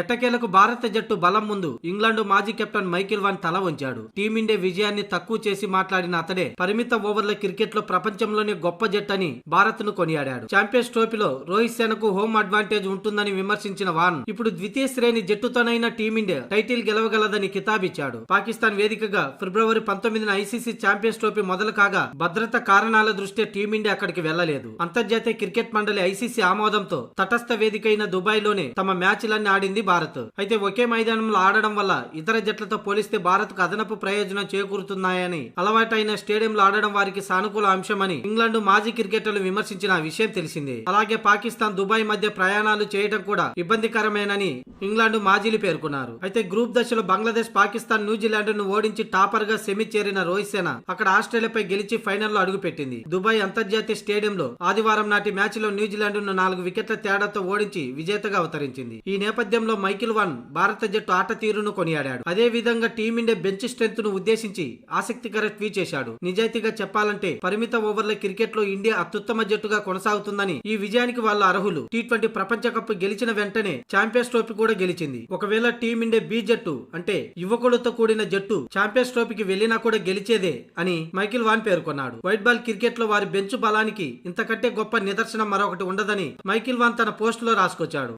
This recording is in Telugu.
ఎట్టకేలకు భారత జట్టు బలం ముందు ఇంగ్లాండ్ మాజీ కెప్టెన్ మైకేల్ వాన్ తల వంచాడు. టీమిండియా విజయాన్ని తక్కువ చేసి మాట్లాడిన అతడే పరిమిత ఓవర్ల క్రికెట్ లో ప్రపంచంలోనే గొప్ప జట్టు అని భారత్ ను కొనియాడాడు. ఛాంపియన్స్ ట్రోఫీలో రోహిత్ సేనకు హోమ్ అడ్వాంటేజ్ ఉంటుందని విమర్శించిన వాన్ ఇప్పుడు ద్వితీయ శ్రేణి జట్టుతోనైనా టీమిండియా టైటిల్ గెలవగలదని కితాబిచ్చాడు. పాకిస్తాన్ వేదికగా ఫిబ్రవరి 19న ఐసీసీ ఛాంపియన్స్ ట్రోఫీ మొదలు కాగా భద్రత కారణాల దృష్ట్యా టీమిండియా అక్కడికి వెళ్లలేదు. అంతర్జాతీయ క్రికెట్ మండలి ఐసీసీ ఆమోదంతో తటస్థ వేదికైన దుబాయ్ లోనే తమ మ్యాచ్లన్నీ ఆడింది భారత్. అయితే ఒకే మైదానంలో ఆడడం వల్ల ఇతర జట్లతో పోలిస్తే భారత్ కు అదనపు ప్రయోజనం చేకూరుతున్నాయని, అలవాటైన స్టేడియంలో ఆడడం వారికి సానుకూల అంశమని ఇంగ్లాండ్ మాజీ క్రికెటర్లు విమర్శించిన విషయం తెలిసిందే. అలాగే పాకిస్తాన్ దుబాయ్ మధ్య ప్రయాణాలు చేయడం కూడా ఇబ్బందికరమేనని ఇంగ్లాండ్ మాజీలు పేర్కొన్నారు. అయితే గ్రూప్ దశలో బంగ్లాదేశ్, పాకిస్తాన్, న్యూజిలాండ్ ను ఓడించి టాపర్ గా సెమీ చేరిన రోహిత్ సేన అక్కడ ఆస్ట్రేలియాపై గెలిచి ఫైనల్లో అడుగుపెట్టింది. దుబాయ్ అంతర్జాతీయ స్టేడియంలో ఆదివారం నాటి మ్యాచ్ లో న్యూజిలాండ్ ను 4 వికెట్ల తేడాతో ఓడించి విజేతగా అవతరించింది. ఈ నేపథ్యంలో మైకేల్ వాన్ భారత జట్టు ఆట తీరును కొనియాడాడు. అదే విధంగా టీమిండియా బెంచ్ స్ట్రెంత్ ను ఉద్దేశించి ఆసక్తికర ట్వీట్ చేశాడు. నిజాయితీగా చెప్పాలంటే పరిమిత ఓవర్ల క్రికెట్ లో ఇండియా అత్యుత్తమ జట్టుగా కొనసాగుతుందని, ఈ విజయానికి వాళ్ళు అర్హులు. టీ20 ప్రపంచ కప్ గెలిచిన వెంటనే ఛాంపియన్స్ ట్రోఫీ కూడా గెలిచింది. ఒకవేళ టీమిండియా బి జట్టు అంటే యువకులతో కూడిన జట్టు ఛాంపియన్స్ ట్రోఫీకి వెళ్లినా కూడా గెలిచేదే అని మైకేల్ వాన్ పేర్కొన్నాడు. వైట్ బాల్ క్రికెట్ లో వారి బెంచ్ బలానికి ఇంతకంటే గొప్ప నిదర్శనం మరొకటి ఉండదని మైకేల్ వాన్ తన పోస్ట్ లో రాసుకొచ్చాడు.